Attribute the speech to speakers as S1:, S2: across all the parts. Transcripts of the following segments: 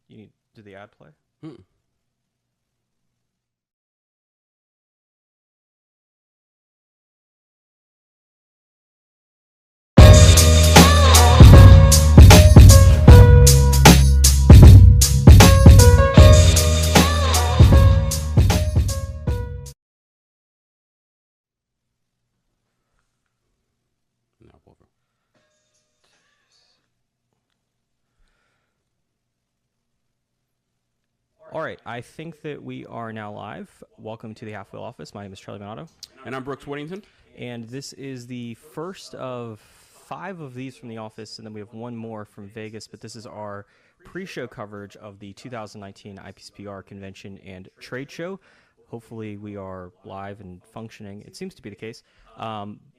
S1: You need to do the ad play? All right, I think that we are now live. Welcome to the Halfwheel office. My name is Charlie Minato.
S2: And I'm Brooks Whittington.
S1: And this is the first of 5 of these from the office, and then we have one more from Vegas, but this is our pre-show coverage of the 2019 IPCPR Convention and Trade Show. Hopefully we are live and functioning. It seems to be the case.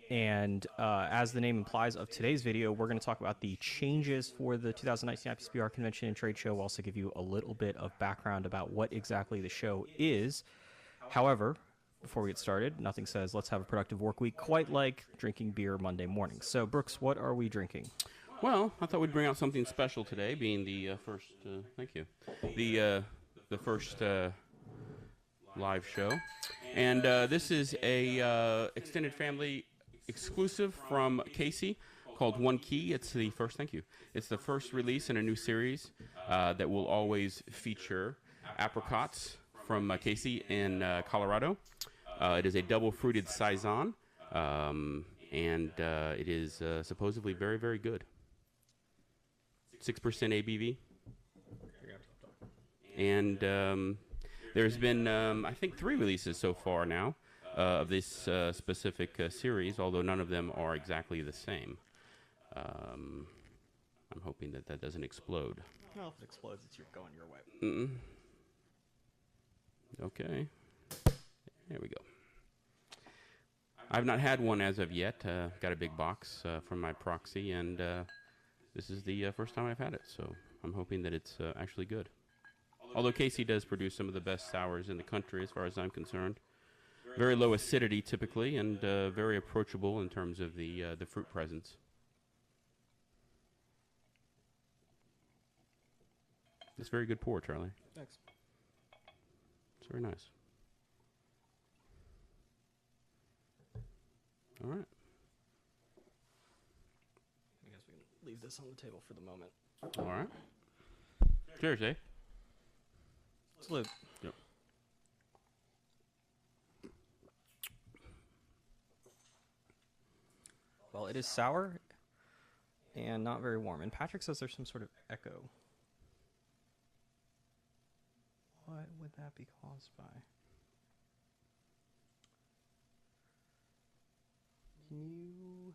S1: As the name implies of today's video, we're going to talk about the changes for the 2019 IPCPR Convention and Trade Show. We'll also give you a little bit of background about what exactly the show is. However, before we get started, nothing says let's have a productive work week quite like drinking beer Monday morning. So, Brooks, what are we drinking?
S2: Well, I thought we'd bring out something special today, being the first. Thank you. The first live show, and this is a extended family exclusive from Casey called One Key. It's the first. Thank you. It's the first release in a new series that will always feature apricots from Casey in Colorado. It is a double fruited saison, and it is supposedly very, very good. 6% ABV. And there's been, I think, 3 releases so far now of this specific series, although none of them are exactly the same. I'm hoping that that doesn't explode.
S1: Well, if it explodes, it's going your way.
S2: Okay. There we go. I've not had one as of yet. Got a big box from my proxy, and this is the first time I've had it, so I'm hoping that it's actually good. Although Casey does produce some of the best sours in the country as far as I'm concerned. Very low acidity typically, and very approachable in terms of the fruit presence. It's very good pour, Charlie.
S1: Thanks.
S2: It's very nice. All right.
S1: I guess we can leave this on the table for the moment.
S2: All right. Cheers, eh?
S1: Salute.
S2: Yep.
S1: Well, it is sour and not very warm. And Patrick says there's some sort of echo. What would that be caused by? Can you...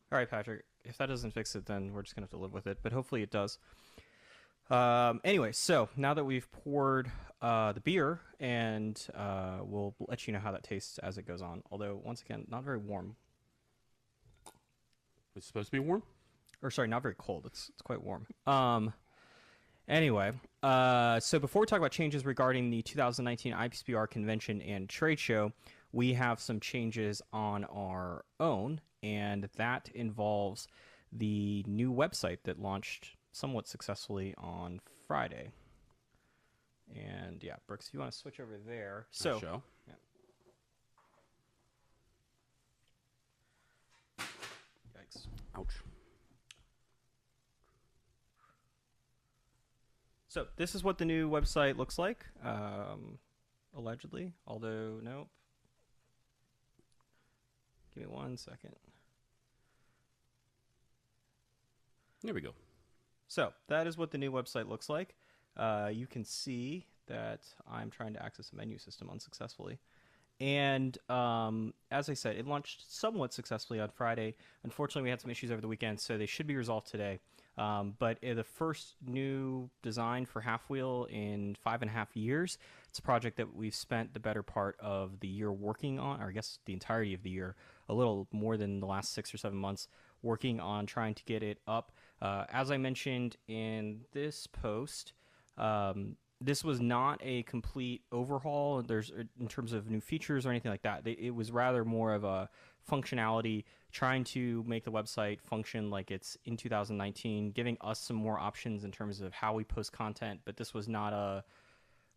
S1: All right, Patrick, if that doesn't fix it, then we're just going to have to live with it, but hopefully it does. Anyway, so now that we've poured the beer, and we'll let you know how that tastes as it goes on, although, once again, not very warm.
S2: It's supposed to be warm?
S1: Or, sorry, not very cold. It's quite warm. Anyway, so before we talk about changes regarding the 2019 IPCPR Convention and Trade Show, we have some changes on our own, and that involves the new website that launched somewhat successfully on Friday. And yeah, Brooks, if you want to switch over there. So,
S2: show.
S1: Yeah. Yikes.
S2: Ouch.
S1: So this is what the new website looks like, allegedly, although nope. Give me 1 second.
S2: There we go.
S1: So that is what the new website looks like. You can see that I'm trying to access a menu system unsuccessfully. And as I said, it launched somewhat successfully on Friday. Unfortunately, we had some issues over the weekend, so they should be resolved today. But the first new design for Halfwheel in 5.5 years. It's a project that we've spent the better part of the year working on, or I guess the entirety of the year, a little more than the last 6 or 7 months, working on trying to get it up. As I mentioned in this post, this was not a complete overhaul. There's in terms of new features or anything like that. It was rather more of a functionality, trying to make the website function like it's in 2019, giving us some more options in terms of how we post content. But this was not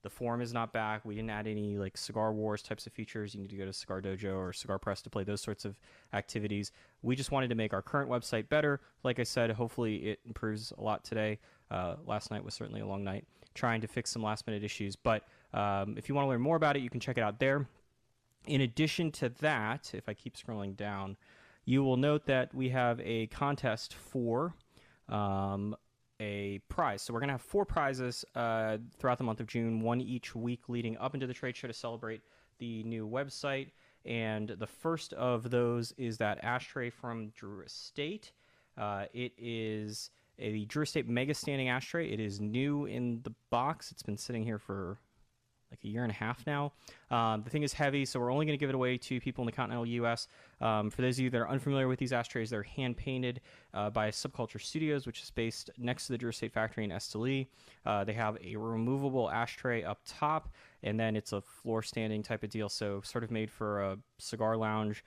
S1: the forum is not back. We didn't add any like Cigar Wars types of features. You need to go to Cigar Dojo or Cigar Press to play those sorts of activities. We just wanted to make our current website better. Like I said, hopefully it improves a lot today. Last night was certainly a long night trying to fix some last minute issues. But if you want to learn more about it, you can check it out there. In addition to that, if I keep scrolling down, you will note that we have a contest for a prize. So we're going to have 4 prizes throughout the month of June, one each week leading up into the trade show to celebrate the new website. And the first of those is that ashtray from Jura State. It is a Jura State Mega Standing Ashtray. It is new in the box. It's been sitting here for like a year and a half now. The thing is heavy, so we're only going to give it away to people in the continental U.S. For those of you that are unfamiliar with these ashtrays, they're hand-painted by Subculture Studios, which is based next to the Jura State factory in Esteli. They have a removable ashtray up top, and then it's a floor-standing type of deal, so sort of made for a cigar lounge,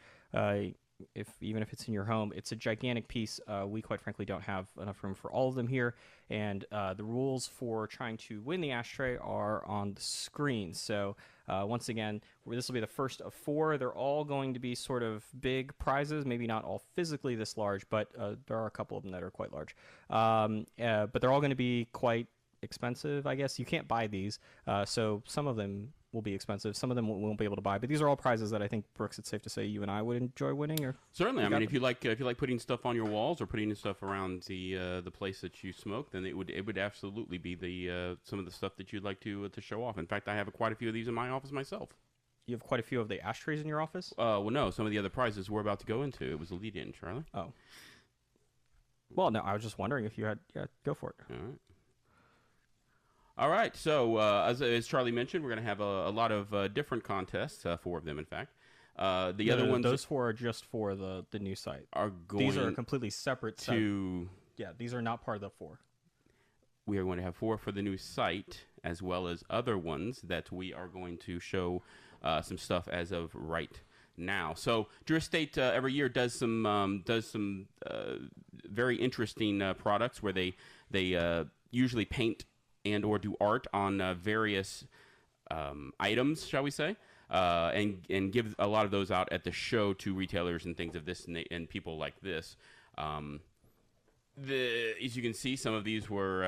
S1: even if it's in your home. It's a gigantic piece. We quite frankly don't have enough room for all of them here, and the rules for trying to win the ashtray are on the screen. So once again, this will be the first of 4. They're all going to be sort of big prizes, maybe not all physically this large, but there are a couple of them that are quite large. But they're all going to be quite expensive, I guess. You can't buy these, so some of them will be expensive. Some of them we won't be able to buy, but these are all prizes that I think, Brooks, it's safe to say you and I would enjoy winning. Or
S2: certainly, I mean, if you like putting stuff on your walls or putting stuff around the place that you smoke, then it would absolutely be the some of the stuff that you'd like to show off. In fact, I have quite a few of these in my office myself.
S1: You have quite a few of the ashtrays in your office?
S2: Well, no, some of the other prizes we're about to go into. It was a lead-in, Charlie.
S1: Oh. Well, no, I was just wondering if you had. Yeah, go for it.
S2: All right. All right, so as Charlie mentioned, we're going to have a lot of different contests, 4 of them, in fact. The other ones...
S1: Those 4 are just for the new site. These are a completely separate set. Yeah, these are not part of the 4.
S2: We are going to have 4 for the new site, as well as other ones that we are going to show some stuff as of right now. So Jura State every year does some very interesting products where they usually paint and or do art on various items, shall we say, and give a lot of those out at the show to retailers and things of this and people like this. As you can see, some of these were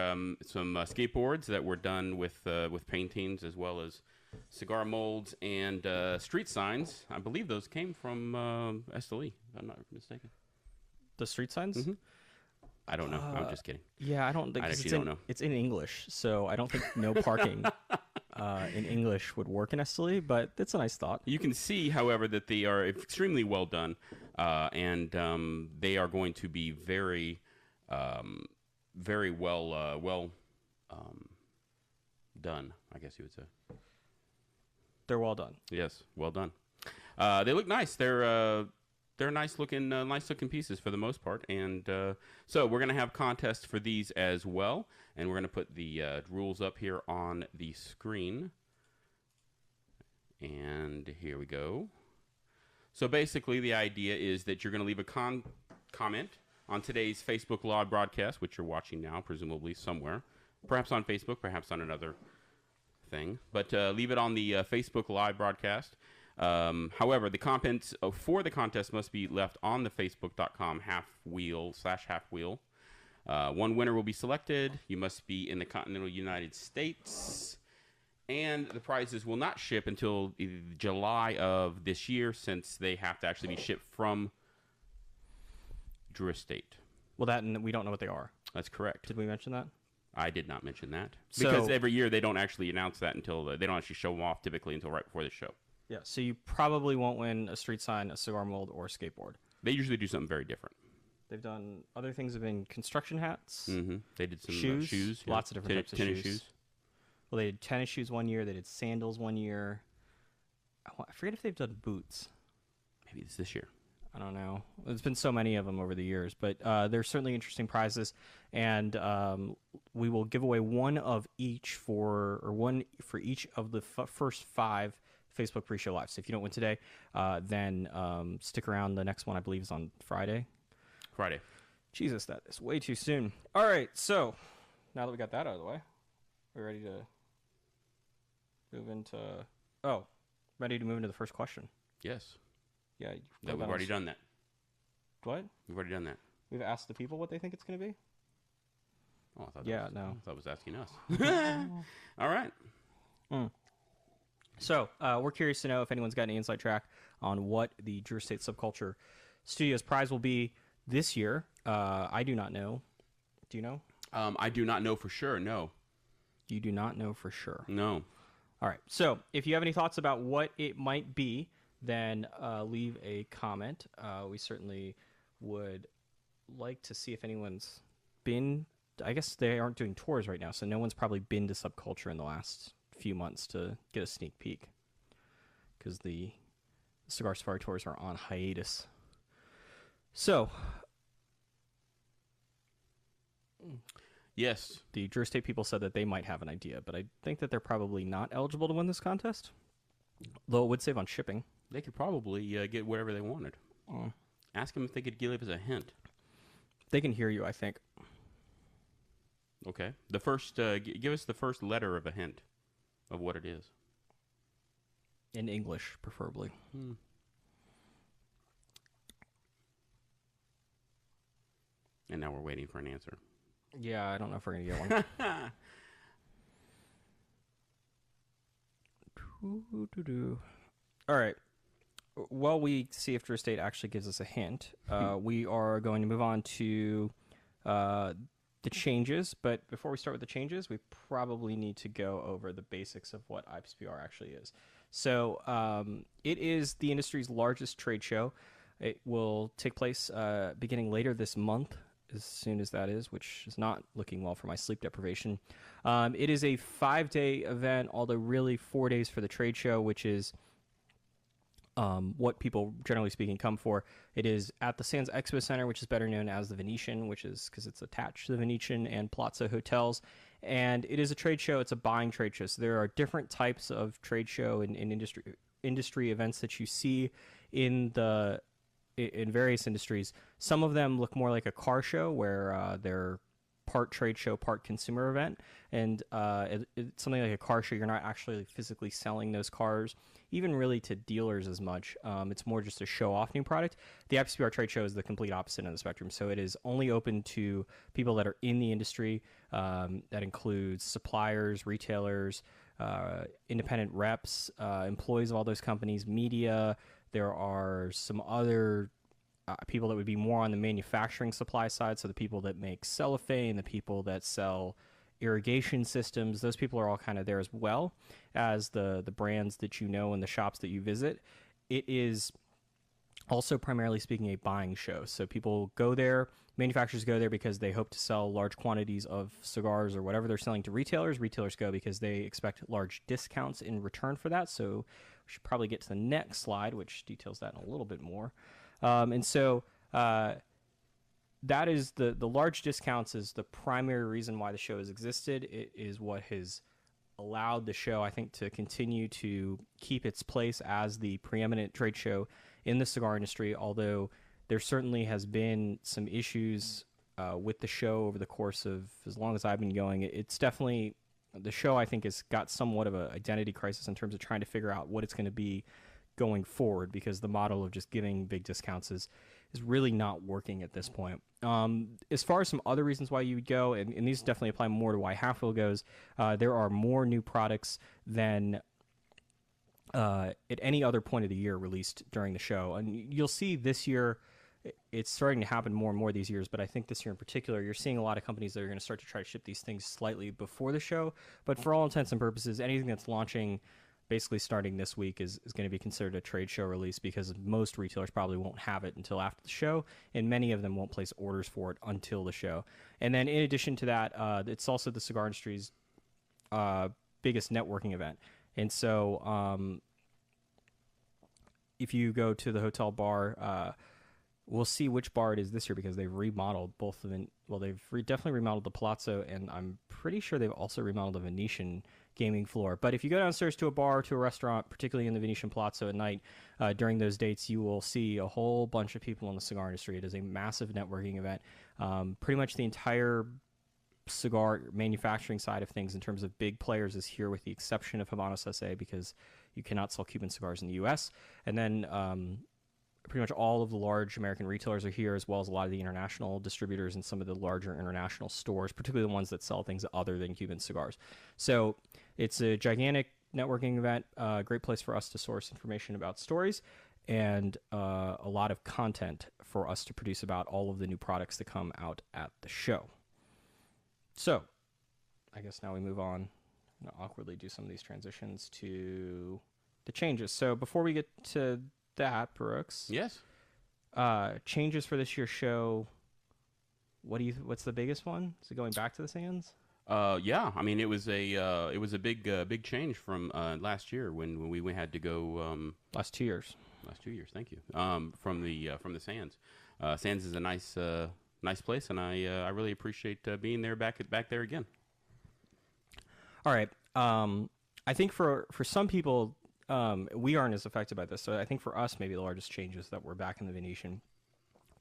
S2: some skateboards that were done with paintings, as well as cigar molds and street signs. I believe those came from Esteli, if I'm not mistaken.
S1: The street signs?
S2: Mm-hmm. I don't know. I'm just kidding.
S1: Yeah, I don't think
S2: I actually don't know.
S1: It's in English, so I don't think no parking in English would work in Esteli, but it's a nice thought.
S2: You can see, however, that they are extremely well done, and they are going to be very, very well done, I guess you would say.
S1: They're well done.
S2: Yes, well done. They look nice. They're nice looking pieces for the most part, and so we're going to have contests for these as well, and we're going to put the rules up here on the screen. And here we go. So basically, the idea is that you're going to leave a comment on today's Facebook Live broadcast, which you're watching now, presumably somewhere, perhaps on Facebook, perhaps on another thing, but leave it on the Facebook Live broadcast. However, the comments for the contest must be left on the facebook.com halfwheel/halfwheel. One winner will be selected. You must be in the continental United States. And the prizes will not ship until July of this year, since they have to actually be shipped from Jura State.
S1: Well, and we don't know what they are.
S2: That's correct.
S1: Did we mention that?
S2: I did not mention that. Because every year they don't actually announce that until they don't actually show them off typically until right before the show.
S1: Yeah, so you probably won't win a street sign, a cigar mold, or a skateboard.
S2: They usually do something very different.
S1: They've done other things. Have been construction hats.
S2: Mm-hmm. They did some
S1: shoes.
S2: Yeah.
S1: Lots of different types of
S2: tennis shoes.
S1: Well, they did tennis shoes one year. They did sandals one year. I forget if they've done boots.
S2: Maybe it's this year.
S1: I don't know. There's been so many of them over the years, but there's certainly interesting prizes, and we will give away one for each of the first 5 Facebook pre-show lives. So if you don't win today, then stick around. The next one, I believe, is on Friday.
S2: Friday.
S1: Jesus, that is way too soon. All right, so now that we got that out of the way, we're ready to move into... Oh, ready to move into the first question.
S2: Yes.
S1: Yeah.
S2: We've already done that.
S1: What?
S2: We've already done that.
S1: We've asked the people what they think it's going to be?
S2: Oh, I thought
S1: no.
S2: I thought it was asking us. All right.
S1: So, we're curious to know if anyone's got any inside track on what the Jura State Subculture Studios prize will be this year. I do not know. Do you know?
S2: I do not know for sure, no.
S1: You do not know for sure?
S2: No.
S1: All right. So, if you have any thoughts about what it might be, then leave a comment. We certainly would like to see if anyone's been... I guess they aren't doing tours right now, so no one's probably been to Subculture in the last few months to get a sneak peek, because the Cigar Safari tours are on hiatus. So...
S2: Yes.
S1: The Jura State people said that they might have an idea, but I think that they're probably not eligible to win this contest, though it would save on shipping.
S2: They could probably get whatever they wanted. Ask them if they could give us a hint.
S1: They can hear you, I think.
S2: Okay. The first, give us the first letter of a hint of what it is.
S1: In English, preferably.
S2: And now we're waiting for an answer.
S1: Yeah, I don't know if we're going to get one. All right. While we see if Jura State actually gives us a hint, we are going to move on to the changes. But before we start with the changes, we probably need to go over the basics of what IPCPR actually is. So it is the industry's largest trade show. It will take place beginning later this month, as soon as that is, which is not looking well for my sleep deprivation. It is a 5-day event, although really 4 days for the trade show, which is what people, generally speaking, come for. It is at the Sands Expo Center, which is better known as the Venetian, which is because it's attached to the Venetian and Palazzo hotels. And it is a trade show. It's a buying trade show. So there are different types of trade show and industry events that you see in various industries. Some of them look more like a car show, where they're part trade show, part consumer event. And it's something like a car show. You're not actually physically selling those cars, even really to dealers as much. It's more just a show-off new product. The IPCPR trade show is the complete opposite end of the spectrum. So it is only open to people that are in the industry. That includes suppliers, retailers, independent reps, employees of all those companies, media. There are some other people that would be more on the manufacturing supply side, so the people that make cellophane, the people that sell irrigation systems, those people are all kind of there, as well as the brands that you know and the shops that you visit. It is also, primarily speaking, a buying show. So people go there, manufacturers go there because they hope to sell large quantities of cigars or whatever they're selling to retailers. Retailers go because they expect large discounts in return for that. So we should probably get to the next slide, which details that in a little bit more. That is the large discounts is the primary reason why the show has existed. It is what has allowed the show, I think, to continue to keep its place as the preeminent trade show in the cigar industry, although there certainly has been some issues with the show over the course of as long as I've been going. It's definitely, the show, I think, has got somewhat of an identity crisis in terms of trying to figure out what it's going to be going forward, because the model of just giving big discounts is really not working at this point. As far as some other reasons why you would go, and these definitely apply more to why halfwheel goes, there are more new products than at any other point of the year released during the show. And you'll see this year, it's starting to happen more and more these years, but I think this year in particular, you're seeing a lot of companies that are going to start to try to ship these things slightly before the show. But for all intents and purposes, anything that's launching basically starting this week is going to be considered a trade show release, because most retailers probably won't have it until after the show, and many of them won't place orders for it until the show. And then in addition to that, it's also the cigar industry's biggest networking event. And so if you go to the hotel bar, We'll see which bar it is this year because they've remodeled both of them. Well, they've definitely remodeled the Palazzo, and I'm pretty sure they've also remodeled the Venetian gaming floor. But if you go downstairs to a bar, to a restaurant, particularly in the Venetian Palazzo at night, during those dates, you will see a whole bunch of people in the cigar industry. It is a massive networking event. Pretty much the entire cigar manufacturing side of things in terms of big players is here, with the exception of Habanos SA, because you cannot sell Cuban cigars in the U.S. And then pretty much all of the large American retailers are here, as well as a lot of the international distributors and some of the larger international stores, particularly the ones that sell things other than Cuban cigars. So it's a gigantic networking event, a great place for us to source information about stories, and a lot of content for us to produce about all of the new products that come out at the show. So I guess now we move on. I'm going to awkwardly do some of these transitions to the changes. So before we get to that, Brooks.
S2: Yes.
S1: Changes for this year's show. What's the biggest one? Is it going back to the Sands?
S2: Yeah. I mean, it was a big change from last year when we had to go.
S1: Last 2 years.
S2: Last 2 years. Thank you. From the Sands. Sands is a nice place, and I really appreciate being there back there again.
S1: All right. I think for some people, we aren't as affected by this. So I think for us, maybe the largest change is that we're back in the Venetian,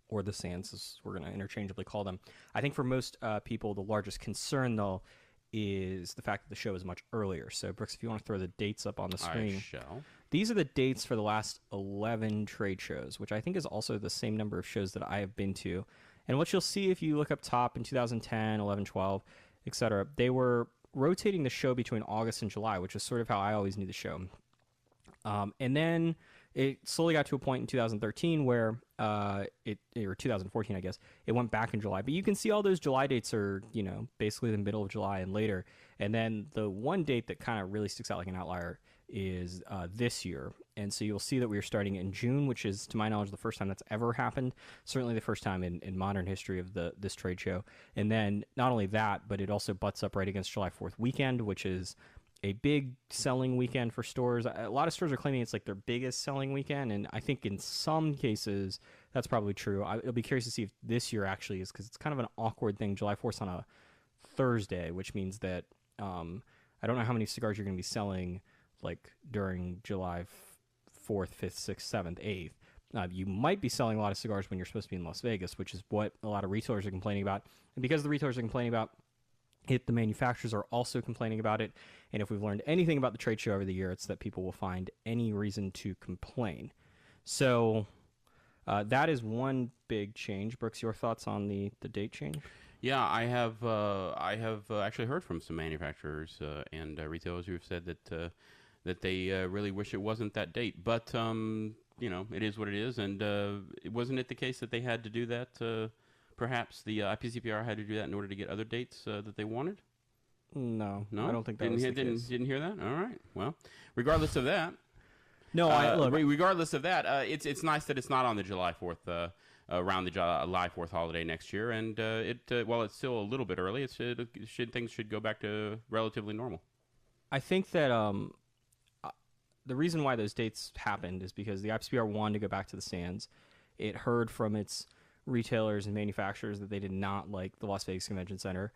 S1: or the Sands, as we're going to interchangeably call them. I think for most people, the largest concern, though, is the fact that the show is much earlier. So, Brooks, if you want to throw the dates up on the screen.
S2: I shall.
S1: These are the dates for the last 11 trade shows, which I think is also the same number of shows that I have been to. And what you'll see if you look up top in 2010, 11, 12, etc., they were rotating the show between August and July, which is sort of how I always knew the show. And then it slowly got to a point in 2013 where or 2014, I guess, it went back in July. But you can see all those July dates are, basically the middle of July and later. And then the one date that kind of really sticks out like an outlier is this year. And so you'll see that we are starting in June, which is, to my knowledge, the first time that's ever happened. Certainly the first time in modern history of this trade show. And then not only that, but it also butts up right against July 4th weekend, which is a big selling weekend for stores. A lot of stores are claiming it's like their biggest selling weekend, and I think in some cases that's probably true. I'll be curious to see if this year actually is, because it's kind of an awkward thing. July 4th on a Thursday, which means that I don't know how many cigars you're going to be selling like during July 4th, 5th, 6th, 7th, 8th. You might be selling a lot of cigars when you're supposed to be in Las Vegas, which is what a lot of retailers are complaining about. And because the retailers are complaining about it, the manufacturers are also complaining about it. And if we've learned anything about the trade show over the year, it's that people will find any reason to complain. So that is one big change. Brooks, your thoughts on the date change?
S2: Yeah, I have actually heard from some manufacturers and retailers who have said that they really wish it wasn't that date. But it is what it is, and wasn't it the case that they had to do that? Perhaps the IPCPR had to do that in order to get other dates that they wanted?
S1: No, I don't think that was the case.
S2: Didn't hear that? All right. Well, regardless of that.
S1: No,
S2: regardless of that, it's nice that it's not on the July 4th, around the July 4th holiday next year. And while it's still a little bit early, things should go back to relatively normal.
S1: I think that the reason why those dates happened is because the IPCPR wanted to go back to the Sands. It heard from its retailers and manufacturers that they did not like the Las Vegas Convention Center.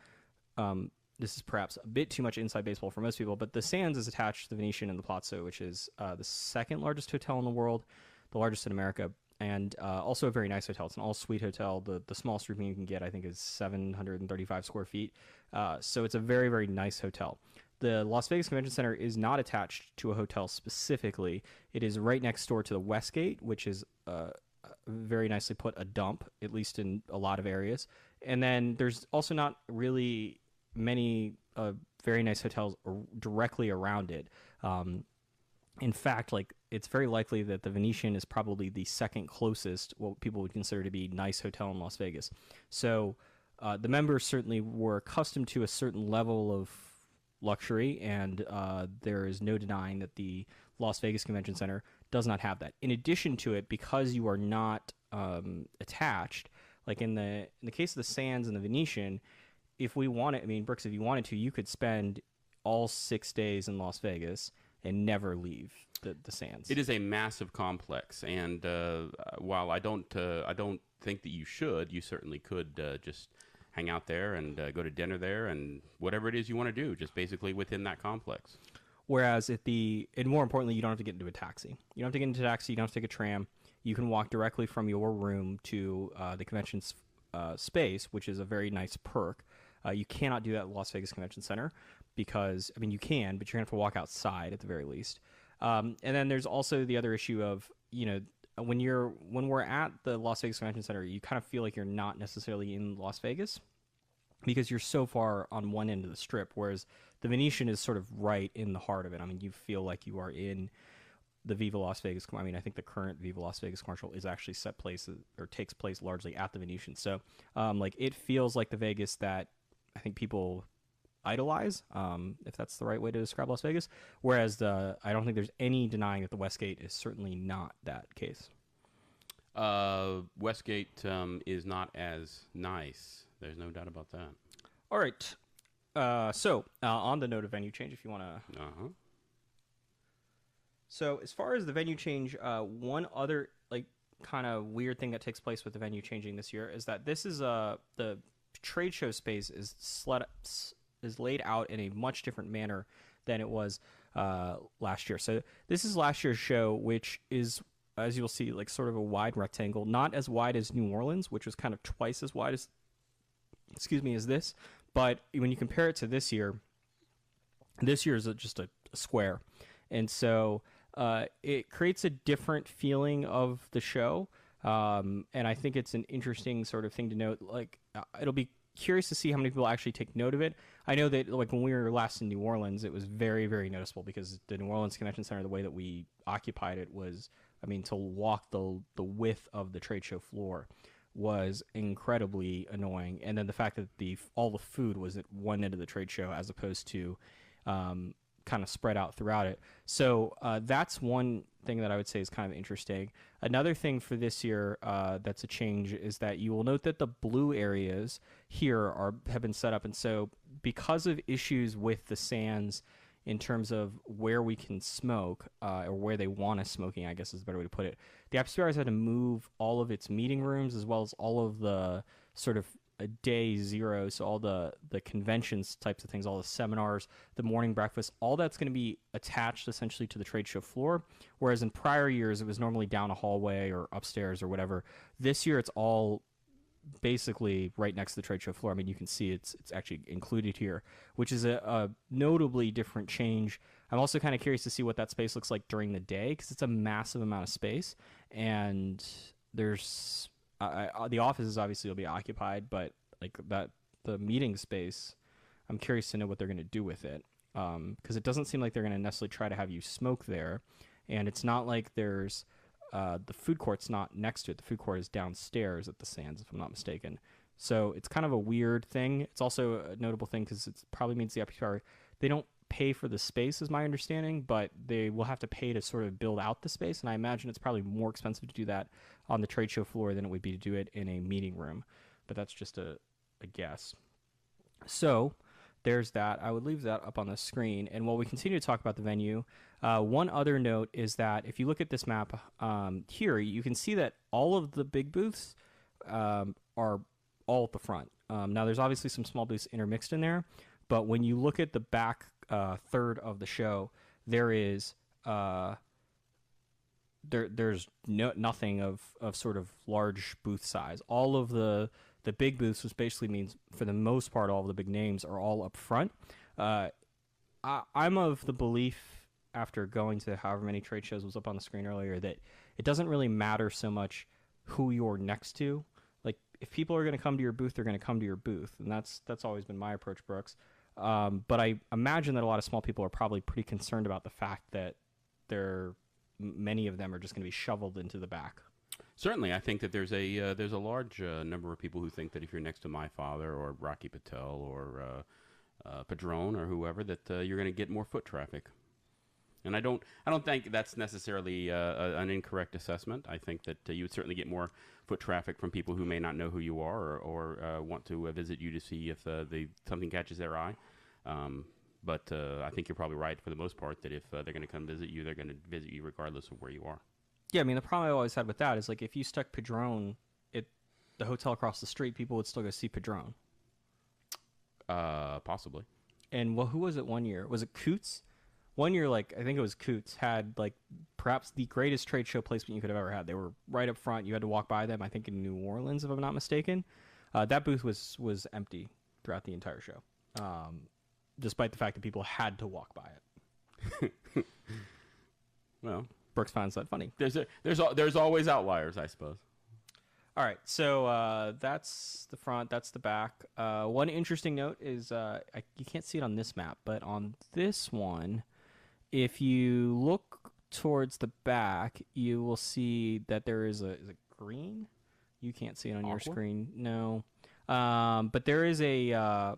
S1: This is perhaps a bit too much inside baseball for most people, but the Sands is attached to the Venetian and the Palazzo, which is the second largest hotel in the world, the largest in America, and also a very nice hotel. It's an all-suite hotel. The smallest room you can get, I think, is 735 square feet. So it's a very, very nice hotel. The Las Vegas Convention Center is not attached to a hotel specifically. It is right next door to the Westgate, which is very nicely put, a dump, at least in a lot of areas. And then there's also not really many very nice hotels directly around it. In fact, it's very likely that the Venetian is probably the second closest, what people would consider to be nice hotel in Las Vegas. So the members certainly were accustomed to a certain level of luxury, and there is no denying that the Las Vegas Convention Center does not have that. In addition to it, because you are not attached, like in the case of the Sands and the Venetian, if we wanted, Brooks, if you wanted to, you could spend all 6 days in Las Vegas, and never leave the sands.
S2: It is a massive complex, and while I don't think that you should, you certainly could just hang out there and go to dinner there and whatever it is you want to do, just basically within that complex.
S1: Whereas and more importantly, you don't have to get into a taxi. You don't have to get into a taxi. You don't have to take a tram. You can walk directly from your room to the convention space, which is a very nice perk. You cannot do that at Las Vegas Convention Center because, I mean, you can, but you're going to have to walk outside at the very least. And then there's also the other issue of, when we're at the Las Vegas Convention Center, you kind of feel like you're not necessarily in Las Vegas because you're so far on one end of the strip, whereas the Venetian is sort of right in the heart of it. I mean, you feel like you are in the Viva Las Vegas. I mean, I think the current Viva Las Vegas commercial is actually takes place largely at the Venetian. So, it feels like the Vegas that I think people idolize, if that's the right way to describe Las Vegas. Whereas I don't think there's any denying that the Westgate is certainly not that case.
S2: Westgate is not as nice. There's no doubt about that.
S1: All right. So on the note of venue change, if you want to.
S2: Uh-huh.
S1: So as far as the venue change, one other kind of weird thing that takes place with the venue changing this year is that this is the trade show space is laid out in a much different manner than it was last year. So this is last year's show, which is, as you'll see, sort of a wide rectangle, not as wide as New Orleans, which was kind of twice as wide as this. But when you compare it to this year is just a square. And so it creates a different feeling of the show. And I think it's an interesting sort of thing to note. It'll be curious to see how many people actually take note of it. I know that when we were last in New Orleans, it was very, very noticeable because the New Orleans Convention Center, the way that we occupied it was, to walk the width of the trade show floor was incredibly annoying. And then the fact that all the food was at one end of the trade show as opposed to kind of spread out throughout it. So that's one thing that I would say is kind of interesting. Another thing for this year that's a change is that you will note that the blue areas here have been set up. And so because of issues with the sands in terms of where we can smoke or where they want us smoking, I guess is a better way to put it, the IPCPR has had to move all of its meeting rooms as well as all of the sort of day zero, so all the conventions types of things, all the seminars, the morning breakfast, all that's going to be attached essentially to the trade show floor, whereas in prior years it was normally down a hallway or upstairs or whatever. This year it's all basically right next to the trade show floor. I mean, you can see it's actually included here, which is a notably different change. I'm also kind of curious to see what that space looks like during the day because it's a massive amount of space, and there's the offices obviously will be occupied, but the meeting space, I'm curious to know what they're going to do with it, because it doesn't seem like they're going to necessarily try to have you smoke there, and it's not like there's the food court's not next to it. The food court is downstairs at the Sands, if I'm not mistaken. So it's kind of a weird thing. It's also a notable thing because it probably means the IPCPR, they don't pay for the space, is my understanding, but they will have to pay to sort of build out the space, and I imagine it's probably more expensive to do that on the trade show floor than it would be to do it in a meeting room. But that's just a guess. So there's that. I would leave that up on the screen. And while we continue to talk about the venue, one other note is that if you look at this map here, you can see that all of the big booths are all at the front. Now, there's obviously some small booths intermixed in there, but when you look at the back third of the show, there is there's nothing of sort of large booth size. All of the big booths, which basically means for the most part all of the big names are all up front. I'm of the belief, after going to however many trade shows was up on the screen earlier, that it doesn't really matter so much who you're next to. Like, if people are going to come to your booth, they're going to come to your booth, and that's always been my approach, Brooks. But I imagine that a lot of small people are probably pretty concerned about the fact that many of them are just going to be shoveled into the back.
S2: Certainly, I think that there's a large number of people who think that if you're next to my father or Rocky Patel or Padron or whoever, that you're going to get more foot traffic. And I don't think that's necessarily an incorrect assessment. I think that you would certainly get more foot traffic from people who may not know who you are or want to visit you to see if something catches their eye. But I think you're probably right for the most part that if they're going to come visit you, they're going to visit you regardless of where you are.
S1: Yeah, I mean, the problem I always had with that is, like, if you stuck Padron at the hotel across the street, people would still go see Padron.
S2: Possibly.
S1: And, well, who was it one year? Was it Coots? One year, like, I think it was Coots, had, like, perhaps the greatest trade show placement you could have ever had. They were right up front. You had to walk by them, I think, in New Orleans, if I'm not mistaken. That booth was empty throughout the entire show, despite the fact that people had to walk by it.
S2: Well,
S1: Brooks finds that funny.
S2: There's always outliers, I suppose.
S1: All right, so that's the front, that's the back. One interesting note is you can't see it on this map, but on this one, if you look towards the back, you will see that there is is it green? You can't see it on your screen, no. But there is there's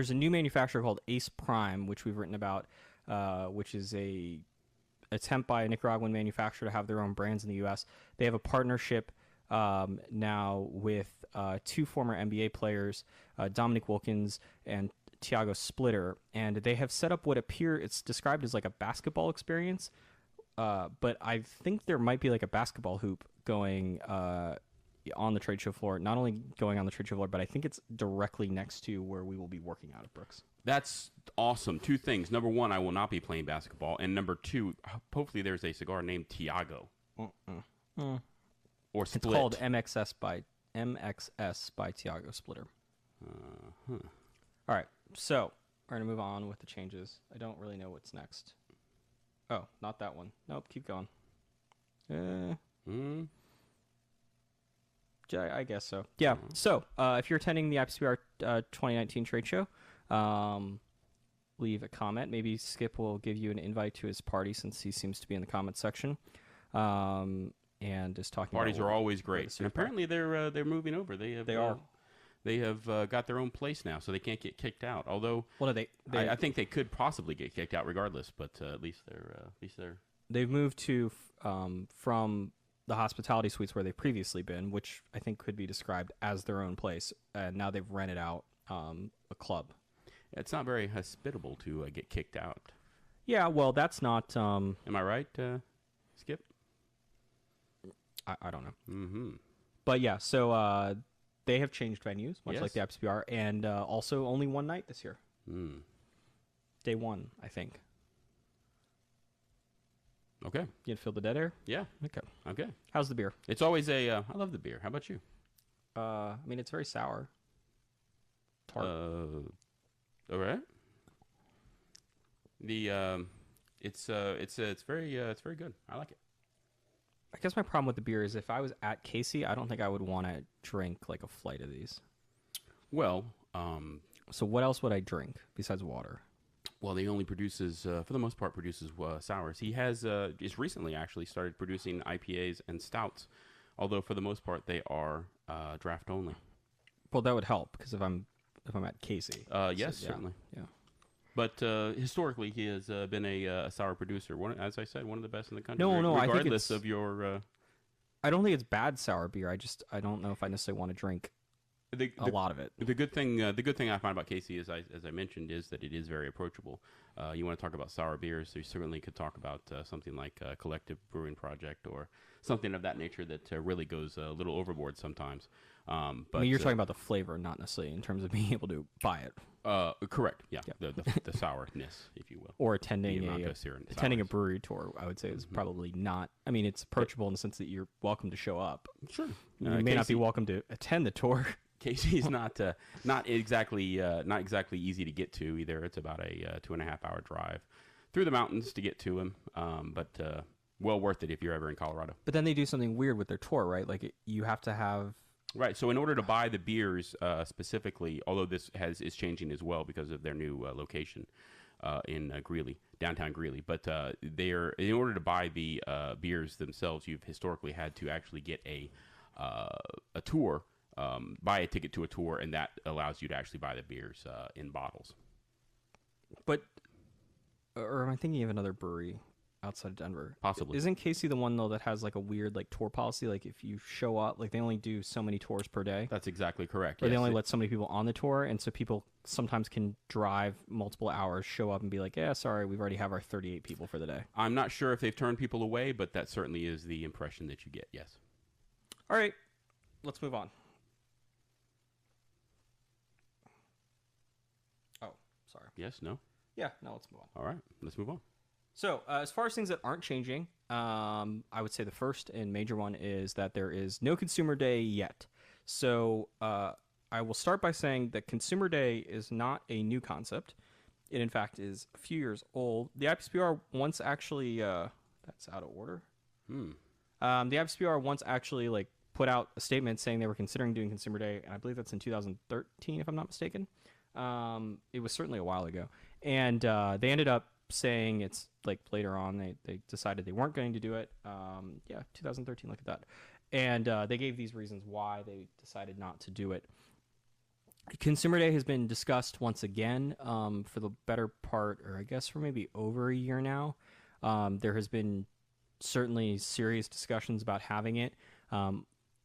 S1: a new manufacturer called Ace Prime, which we've written about, which is a attempt by a Nicaraguan manufacturer to have their own brands in the U.S. They have a partnership now with two former NBA players, Dominic Wilkins and Tiago Splitter, and they have set up what it's described as like a basketball experience, but I think there might be like a basketball hoop going on the trade show floor. Not only going on the trade show floor, but I think it's directly next to where we will be working out at Brooks.
S2: That's awesome. Two things. Number one, I will not be playing basketball. And number two, hopefully there's a cigar named Tiago. Or Split.
S1: It's called MXS by Tiago Splitter. All right, so we're going to move on with the changes. I don't really know what's next. Oh, not that one. Nope, keep going. I guess so. Yeah, so if you're attending the IPCPR 2019 trade show, leave a comment. Maybe Skip will give you an invite to his party since he seems to be in the comment section. And is talking.
S2: Parties are always great. And apparently they're moving over. They have got their own place now, so they can't get kicked out. Although, I think they could possibly get kicked out regardless. But at least they're
S1: they've moved to from the hospitality suites where they've previously been, which I think could be described as their own place. And now they've rented out a club.
S2: It's not very hospitable to get kicked out.
S1: Yeah, well, that's not...
S2: Am I right, Skip?
S1: I don't know.
S2: Mm-hmm.
S1: But yeah, so they have changed venues, much like the IPCPR, and also only one night this year. Day one, I think.
S2: Okay.
S1: You gonna feel the dead air?
S2: Yeah. Okay.
S1: How's the beer?
S2: It's always I love the beer. How about you?
S1: I mean, it's very sour. Tart.
S2: All right. It's very good. I like it.
S1: I guess my problem with the beer is if I was at Casey, I don't think I would want to drink like a flight of these.
S2: Well,
S1: so what else would I drink besides water?
S2: Well, he only produces, for the most part, sours. He has just recently actually started producing IPAs and stouts, although for the most part they are draft only.
S1: Well, that would help because if I'm at Casey.
S2: Yes, certainly.
S1: Yeah.
S2: But historically, he has been a sour producer. As I said, one of the best in the country.
S1: No,
S2: regardless of your.
S1: I don't think it's bad sour beer. I don't know if I necessarily want to drink a lot of it.
S2: The good thing I find about Casey is, as I mentioned, is that it is very approachable. You want to talk about sour beers, so you certainly could talk about something like a Collective Brewing Project or something of that nature that really goes a little overboard sometimes. But
S1: I mean, you're talking about the flavor, not necessarily in terms of being able to buy it.
S2: Correct. Yeah. The sourness, if you will.
S1: Or attending a brewery tour, I would say is probably not. I mean, it's approachable in the sense that you're welcome to show up.
S2: Sure.
S1: You may not be welcome to attend the tour.
S2: Casey's not exactly easy to get to either. It's about a 2.5 hour drive through the mountains to get to him, but well worth it if you're ever in Colorado.
S1: But then they do something weird with their tour, right? Like you have to have.
S2: Right. So in order to buy the beers specifically, although this is changing as well because of their new location in Greeley, downtown Greeley, but in order to buy the beers themselves, you've historically had to actually get a tour. Buy a ticket to a tour, and that allows you to actually buy the beers in bottles.
S1: But, or am I thinking of another brewery? outside of Denver.
S2: Possibly.
S1: Isn't Casey the one though that has like a weird like tour policy? Like if you show up, like they only do so many tours per day.
S2: That's exactly correct.
S1: Or
S2: yes.
S1: they only let so many people on the tour, and so people sometimes can drive multiple hours, show up, and be like, "Yeah, sorry, we've already have our 38 people for the day."
S2: I'm not sure if they've turned people away, but that certainly is the impression that you get. Yes.
S1: All right, let's move on. Oh, sorry.
S2: Yes. No.
S1: Yeah, no, let's move on.
S2: All right. Let's move on.
S1: So, as far as things that aren't changing, I would say the first and major one is that there is no Consumer Day yet. So, I will start by saying that Consumer Day is not a new concept. It, in fact, is a few years old. The IPCPR once actually, that's out of order. The IPCPR once actually like put out a statement saying they were considering doing Consumer Day, and I believe that's in 2013, if I'm not mistaken. It was certainly a while ago. And they ended up saying it's like later on they decided they weren't going to do it. 2013, look at that. And they gave these reasons why they decided not to do it. Consumer Day has been discussed once again for the better part, or I guess for maybe over a year now. There has been certainly serious discussions about having it.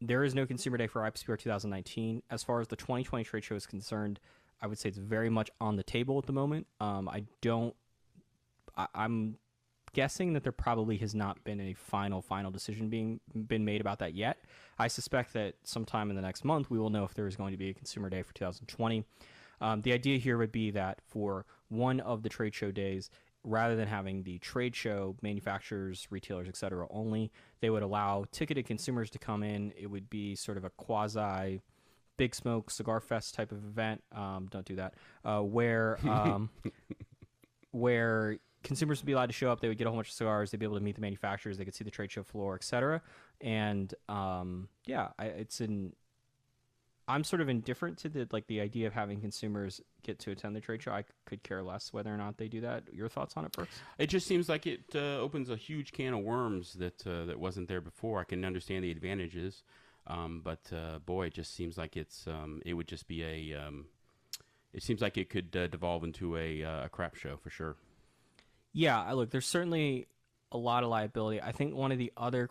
S1: There is no Consumer Day for IPCPR 2019. As far as the 2020 trade show is concerned, I would say it's very much on the table at the moment. I'm guessing that there probably has not been a final decision been made about that yet. I suspect that sometime in the next month we will know if there is going to be a Consumer Day for 2020. The idea here would be that for one of the trade show days, rather than having the trade show, manufacturers, retailers, etc. only, they would allow ticketed consumers to come in. It would be sort of a quasi Big Smoke Cigar Fest type of event. Don't do that. Where consumers would be allowed to show up. They would get a whole bunch of cigars. They'd be able to meet the manufacturers. They could see the trade show floor, etc. And I'm sort of indifferent to the idea of having consumers get to attend the trade show. I could care less whether or not they do that. Your thoughts on it, Brooks?
S2: It just seems like it opens a huge can of worms that wasn't there before. I can understand the advantages, but boy, it just seems like it would just be it seems like it could devolve into a crap show for sure.
S1: Yeah, look, there's certainly a lot of liability. I think one of the other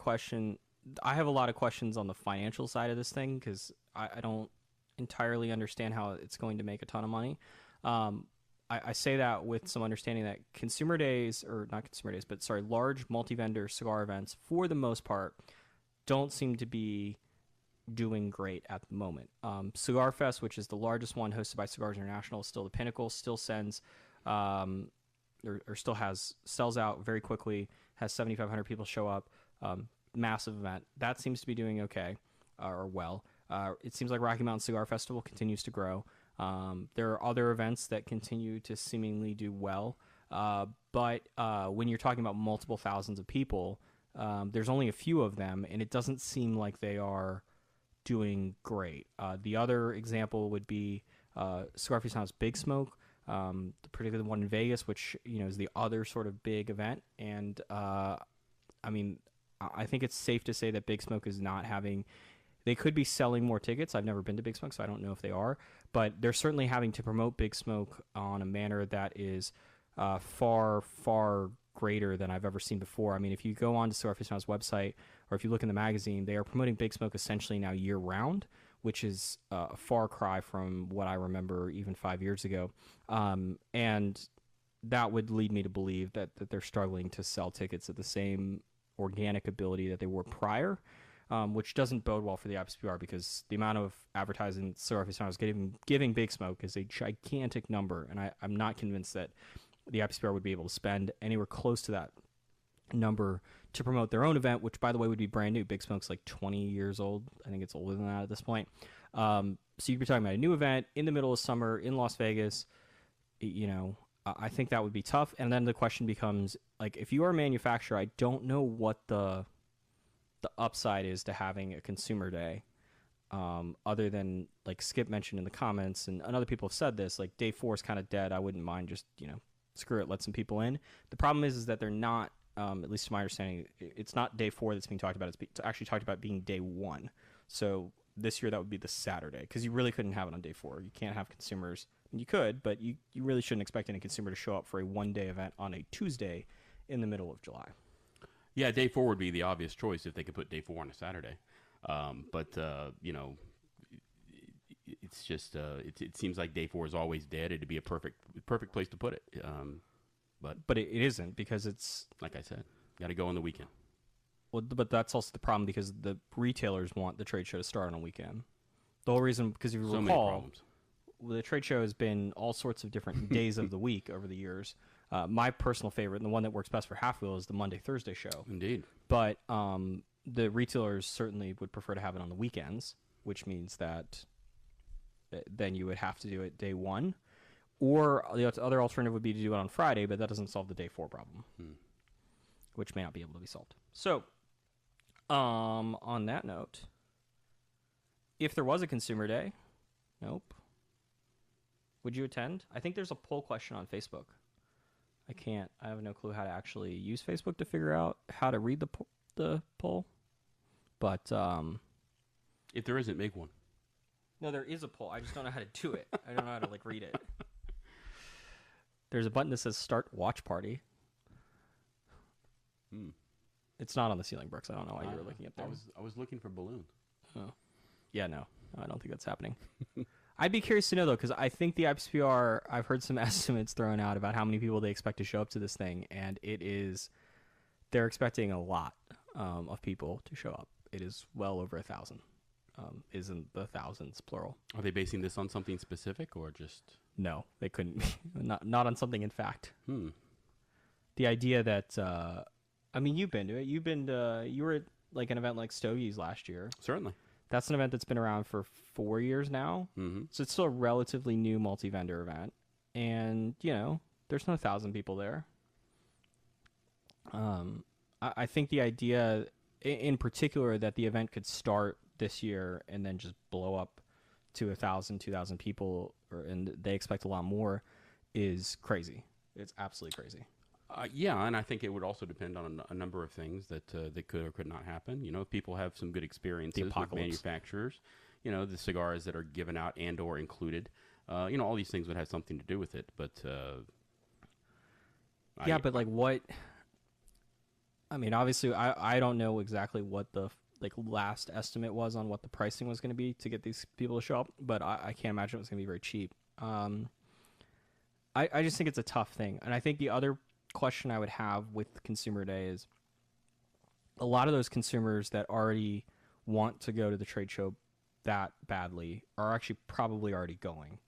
S1: I have a lot of questions on the financial side of this thing because I don't entirely understand how it's going to make a ton of money. I say that with some understanding that Consumer Days, or not Consumer Days, but sorry, large multi-vendor cigar events, for the most part, don't seem to be doing great at the moment. Cigar Fest, which is the largest one hosted by Cigars International, is still the pinnacle, still sends... or still sells out very quickly, has 7,500 people show up, massive event. That seems to be doing okay, or well. It seems like Rocky Mountain Cigar Festival continues to grow. There are other events that continue to seemingly do well, but when you're talking about multiple thousands of people, there's only a few of them, and it doesn't seem like they are doing great. The other example would be Cigar Aficionado's Big Smoke, particularly the one in Vegas, which is the other sort of big event. And I think it's safe to say that Big Smoke is not having. They could be selling more tickets. I've never been to Big Smoke, so I don't know if they are. But they're certainly having to promote Big Smoke on a manner that is far, far greater than I've ever seen before. I mean, if you go on to Cigar Aficionado's website, or if you look in the magazine, they are promoting Big Smoke essentially now year-round, which is a far cry from what I remember even 5 years ago. And that would lead me to believe that they're struggling to sell tickets at the same organic ability that they were prior, which doesn't bode well for the IPCPR because the amount of advertising Cigar Aficionado is giving Big Smoke is a gigantic number, and I'm not convinced that the IPCPR would be able to spend anywhere close to that number to promote their own event, which, by the way, would be brand new. Big Smoke's like 20 years old. I think it's older than that at this point. So you'd be talking about a new event in the middle of summer in Las Vegas. I think that would be tough. And then the question becomes, like, if you are a manufacturer, I don't know what the upside is to having a Consumer Day, other than, like Skip mentioned in the comments, and other people have said this, like, day 4 is kind of dead. I wouldn't mind just, screw it, let some people in. The problem is that they're not, at least to my understanding, it's not day 4 that's being talked about. It's actually talked about being day 1. So this year that would be the Saturday, because you really couldn't have it on day 4. You can't have consumers. You could, but you really shouldn't expect any consumer to show up for a one-day event on a Tuesday in the middle of July.
S2: Yeah, day 4 would be the obvious choice if they could put day 4 on a Saturday. But it's just it seems like day 4 is always dead. It'd be a perfect place to put it.
S1: But it isn't, because it's,
S2: like I said, got to go on the weekend.
S1: well, but that's also the problem, because the retailers want the trade show to start on a weekend. The whole reason, because if you
S2: So many
S1: recall,
S2: problems.
S1: the trade show has been all sorts of different days of the week over the years. My personal favorite, and the one that works best for Halfwheel, is the Monday-Thursday show.
S2: Indeed.
S1: But the retailers certainly would prefer to have it on the weekends, which means that then you would have to do it day 1. Or the other alternative would be to do it on Friday, but that doesn't solve the day 4 problem, which may not be able to be solved. So, on that note, if there was a consumer day, nope. Would you attend? I think there's a poll question on Facebook. I have no clue how to actually use Facebook to figure out how to read the poll. But
S2: If there isn't, make one.
S1: no, there is a poll. I just don't know how to do it. I don't know how to read it. There's a button that says start watch party. It's not on the ceiling, Brooks. I don't know why you were looking up there.
S2: I was looking for balloons.
S1: Oh. Yeah, no, I don't think that's happening. I'd be curious to know, though, because I think the IPCPR, I've heard some estimates thrown out about how many people they expect to show up to this thing, and they're expecting a lot of people to show up. It is well over 1,000. Isn't the thousands plural?
S2: Are they basing this on something specific or just?
S1: No, they couldn't. Not on something in fact. The idea that, you've been to it. You were at an event like Stogie's last year.
S2: Certainly.
S1: That's an event that's been around for 4 years now. Mm-hmm. So it's still a relatively new multi-vendor event. And, there's no 1,000 people there. I think the idea, in particular, that the event could start this year and then just blow up to 1,000, 2,000 people, and they expect a lot more, is crazy. It's absolutely crazy.
S2: Yeah, and I think it would also depend on a number of things that could or could not happen. If people have some good experiences with manufacturers, the cigars that are given out and or included, all these things would have something to do with it. But
S1: what? Obviously, I don't know exactly what the last estimate was on what the pricing was going to be to get these people to show up, but I can't imagine it was going to be very cheap. I just think it's a tough thing, and I think the other question I would have with Consumer Day is a lot of those consumers that already want to go to the trade show that badly are actually probably already going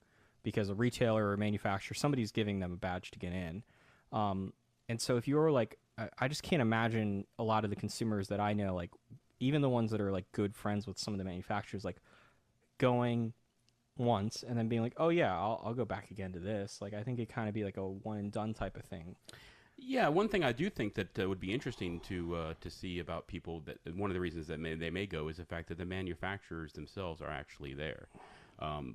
S1: because a retailer or a manufacturer, somebody's giving them a badge to get in. And so if you're I just can't imagine a lot of the consumers that I know, even the ones that are good friends with some of the manufacturers, going once and then being oh yeah, I'll go back again to this. I think it kind of be a one and done type of thing.
S2: Yeah, one thing I do think that would be interesting to see about people, that one of the reasons that they may go is the fact that the manufacturers themselves are actually there.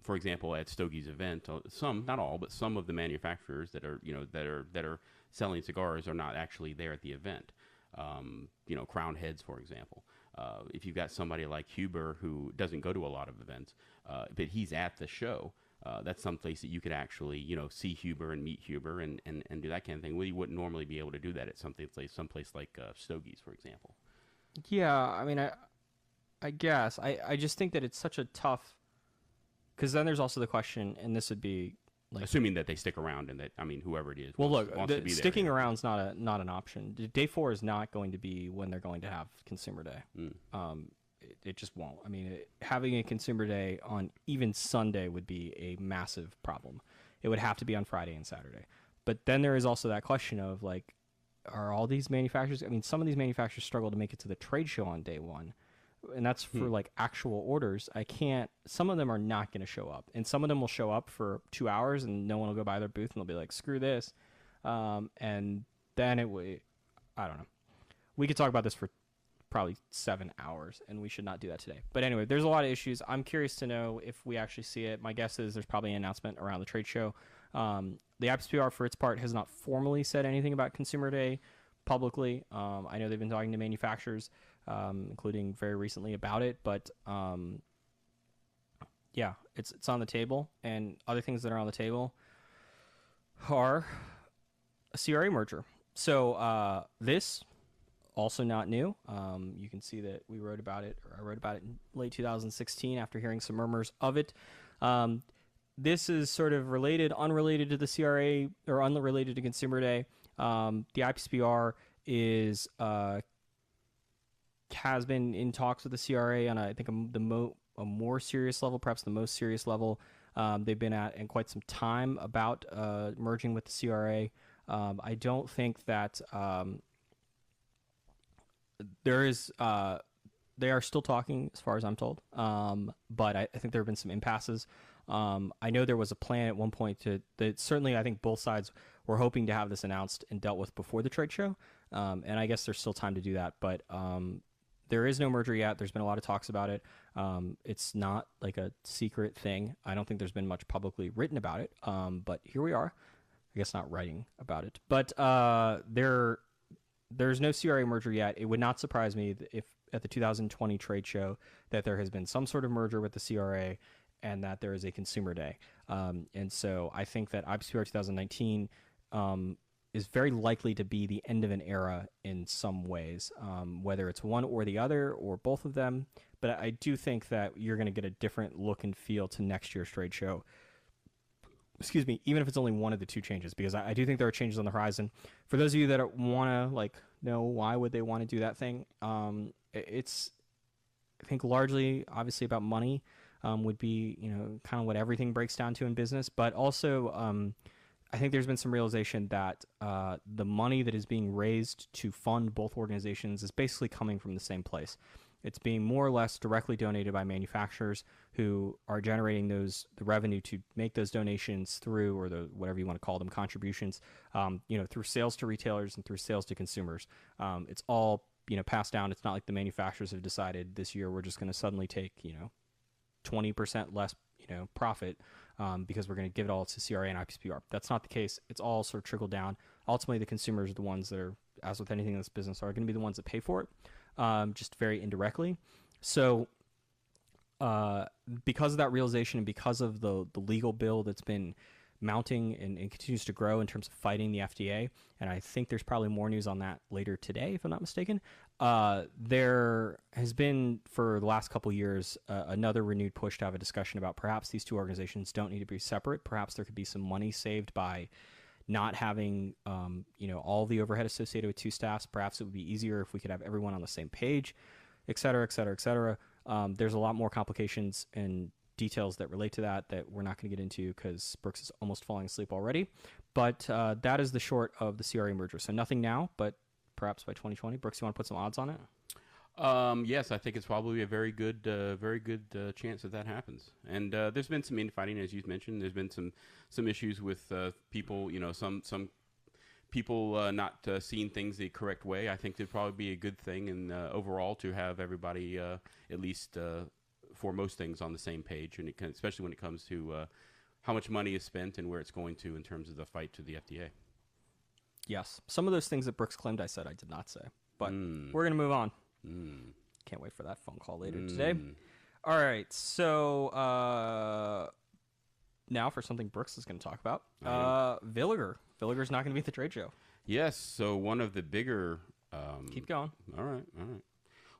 S2: For example, at Stogie's event, some, not all, but some of the manufacturers that are selling cigars are not actually there at the event. Crown Heads, for example. If you've got somebody like Huber who doesn't go to a lot of events, but he's at the show, that's someplace that you could actually, see Huber and meet Huber and do that kind of thing. Well, you wouldn't normally be able to do that at someplace like Stogie's, for example.
S1: Yeah, I guess. I just think that it's such a tough... Because then there's also the question, and this would be...
S2: assuming that they stick around and that, whoever it is wants to be
S1: sticking
S2: there.
S1: around's not an option. Day 4 is not going to be when they're going to have Consumer Day. It just won't. Having a Consumer Day on even Sunday would be a massive problem. It would have to be on Friday and Saturday. But then there is also that question of, are all these manufacturers... some of these manufacturers struggle to make it to the trade show on day 1. And that's for actual orders. Some of them are not going to show up, and some of them will show up for 2 hours and no one will go by their booth and they'll be screw this. And then I don't know. We could talk about this for probably 7 hours and we should not do that today. But anyway, there's a lot of issues. I'm curious to know if we actually see it. My guess is there's probably an announcement around the trade show. The IPCPR for its part has not formally said anything about Consumer Day publicly. I know they've been talking to manufacturers, including very recently about it, but yeah, it's on the table. And other things that are on the table are a CRA merger. So this, also not new. You can see that we wrote about it, or I wrote about it in late 2016 after hearing some murmurs of it. This is sort of related, unrelated to the CRA, or unrelated to Consumer Day. The IPCPR is has been in talks with the CRA on, I think, a more serious level, perhaps the most serious level they've been at in quite some time about merging with the CRA. I don't think that there is. They are still talking, as far as I'm told, but I think there have been some impasses. I know there was a plan at one point that certainly I think both sides were hoping to have this announced and dealt with before the trade show, and I guess there's still time to do that. But there is no merger yet. There's been a lot of talks about it. It's not like a secret thing. I don't think there's been much publicly written about it, but here we are. I guess not writing about it, but there's no CRA merger yet. It would not surprise me if at the 2020 trade show that there has been some sort of merger with the CRA and that there is a consumer day. And so I think that IPCPR 2019 is very likely to be the end of an era in some ways, whether it's one or the other or both of them. But I do think that you're going to get a different look and feel to next year's trade show. Excuse me, even if it's only one of the two changes, because I do think there are changes on the horizon. For those of you that want to know why would they want to do that thing, it's, I think, largely obviously about money. Would be, kind of what everything breaks down to in business, but also I think there's been some realization that the money that is being raised to fund both organizations is basically coming from the same place. It's being more or less directly donated by manufacturers who are generating the revenue to make those donations through, or the whatever you want to call them, contributions, through sales to retailers and through sales to consumers. It's all passed down. It's not like the manufacturers have decided this year we're just going to suddenly take 20% less profit because we're going to give it all to CRA and IPCPR. That's not the case. It's all sort of trickled down. Ultimately, the consumers are the ones that are, as with anything in this business, are going to be the ones that pay for it, just very indirectly. So because of that realization and because of the legal bill that's been mounting and continues to grow in terms of fighting the FDA, and I think there's probably more news on that later today, if I'm not mistaken, there has been, for the last couple of years, another renewed push to have a discussion about perhaps these two organizations don't need to be separate. Perhaps there could be some money saved by not having all the overhead associated with two staffs. Perhaps it would be easier if we could have everyone on the same page, et cetera, et cetera, et cetera. There's a lot more complications and details that relate to that we're not going to get into because Brooks is almost falling asleep already. But that is the short of the CRA merger. So nothing now, but perhaps by 2020. Brooks, you want to put some odds on it?
S2: Yes, I think it's probably a very good chance that happens. And there's been some infighting, as you've mentioned. There's been some issues with people, some people not seeing things the correct way. I think it'd probably be a good thing, and overall, to have everybody at least for most things on the same page, and especially when it comes to how much money is spent and where it's going to in terms of the fight to the FDA.
S1: Yes. Some of those things that Brooks claimed I said I did not say, but we're going to move on. Can't wait for that phone call later today. All right. So now for something Brooks is going to talk about. Villiger. Villiger's not going to be at the trade show.
S2: Yes. So one of the bigger...
S1: Keep going.
S2: All right.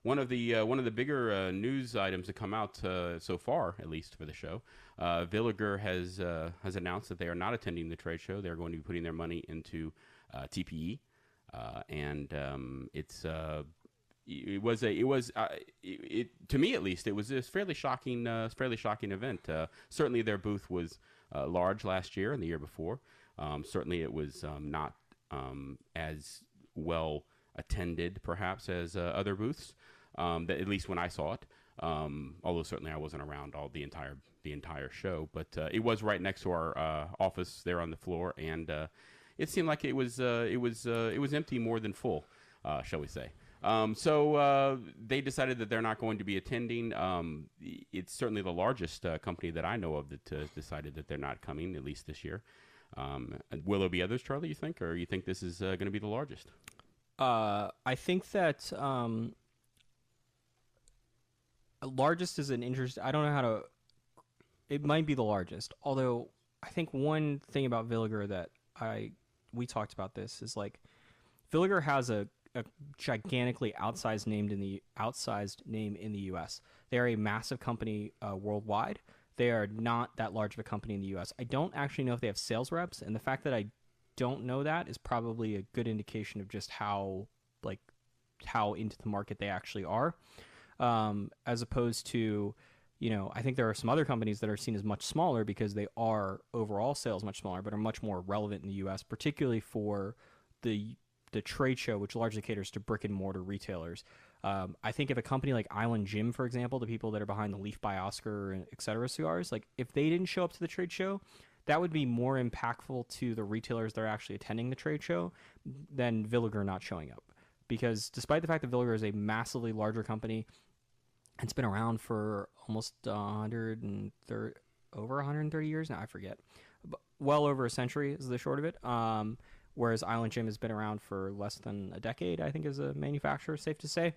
S2: One of the bigger news items to come out so far, at least for the show, Villiger has announced that they are not attending the trade show. They're going to be putting their money into TPE, and to me at least, it was a fairly shocking event. Certainly, their booth was large last year and the year before. Certainly, it was not as well attended, perhaps, as other booths. That at least when I saw it, although certainly I wasn't around the entire show, but it was right next to our office there on the floor, and it seemed like it was empty more than full, shall we say? So they decided that they're not going to be attending. It's certainly the largest company that I know of that has decided that they're not coming, at least this year. Will there be others, Charlie, you think, or you think this is going to be the largest?
S1: I think that largest is an interest. I don't know how to. It might be the largest, although I think one thing about Villiger that we talked about this is like Villiger has a a gigantically outsized name in the U.S. They are a massive company worldwide. They are not that large of a company in the U.S. I don't actually know if they have sales reps, and the fact that I don't know that is probably a good indication of just how into the market they actually are, as opposed to, I think there are some other companies that are seen as much smaller because they are overall sales much smaller, but are much more relevant in the U.S., particularly for the trade show, which largely caters to brick and mortar retailers. I think if a company like Island Jim, for example, the people that are behind the Leaf by Oscar and et cetera cigars, like if they didn't show up to the trade show, that would be more impactful to the retailers that are actually attending the trade show than Villiger not showing up. Because despite the fact that Villiger is a massively larger company, it's been around for almost 130 years now, I forget. Well over a century is the short of it. Whereas Island Jim has been around for less than a decade, I think, as a manufacturer, safe to say.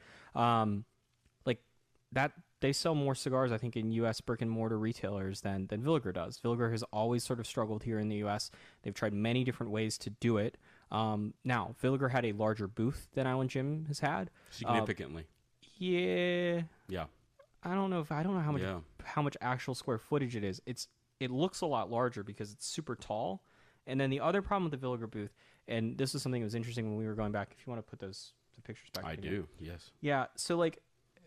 S1: That they sell more cigars, I think, in U.S. brick and mortar retailers than Villiger does. Villiger has always sort of struggled here in the U.S. They've tried many different ways to do it. Now, Villiger had a larger booth than Island Jim has had.
S2: Significantly.
S1: Yeah.
S2: Yeah.
S1: I don't know how much actual square footage it is. It looks a lot larger because it's super tall. And then the other problem with the Villiger booth, and this is something that was interesting when we were going back. If you want to put the pictures back.
S2: I do. Yes.
S1: Yeah. So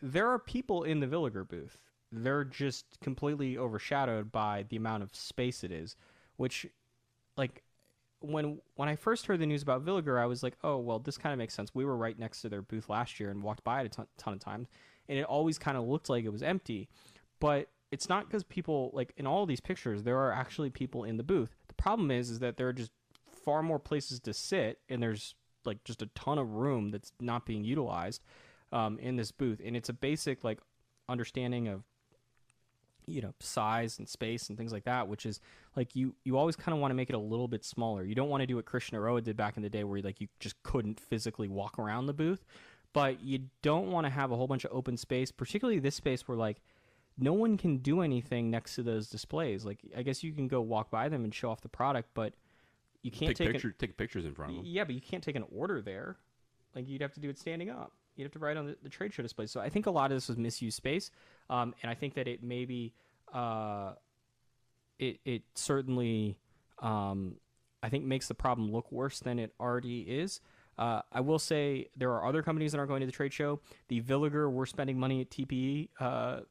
S1: there are people in the Villiger booth. They're just completely overshadowed by the amount of space it is, which, when I first heard the news about Villiger, I was like, oh, well, this kind of makes sense. We were right next to their booth last year and walked by it a ton of times, and it always kind of looked like it was empty. But it's not because people, in all of these pictures, there are actually people in the booth. The problem is that there are just far more places to sit, and there's just a ton of room that's not being utilized in this booth. And it's a basic understanding of size and space and things like that, which is you always kind of want to make it a little bit smaller. You don't want to do what Christian Aroa did back in the day where you just couldn't physically walk around the booth, but you don't want to have a whole bunch of open space, particularly this space where no one can do anything next to those displays. I guess you can go walk by them and show off the product, but you can't take
S2: pictures in front of them.
S1: Yeah, but you can't take an order there. You'd have to do it standing up. You'd have to write on the trade show display. So I think a lot of this was misused space, and I think that it maybe it certainly I think makes the problem look worse than it already is. I will say there are other companies that aren't going to the trade show. The Villiger, we're spending money at TPE,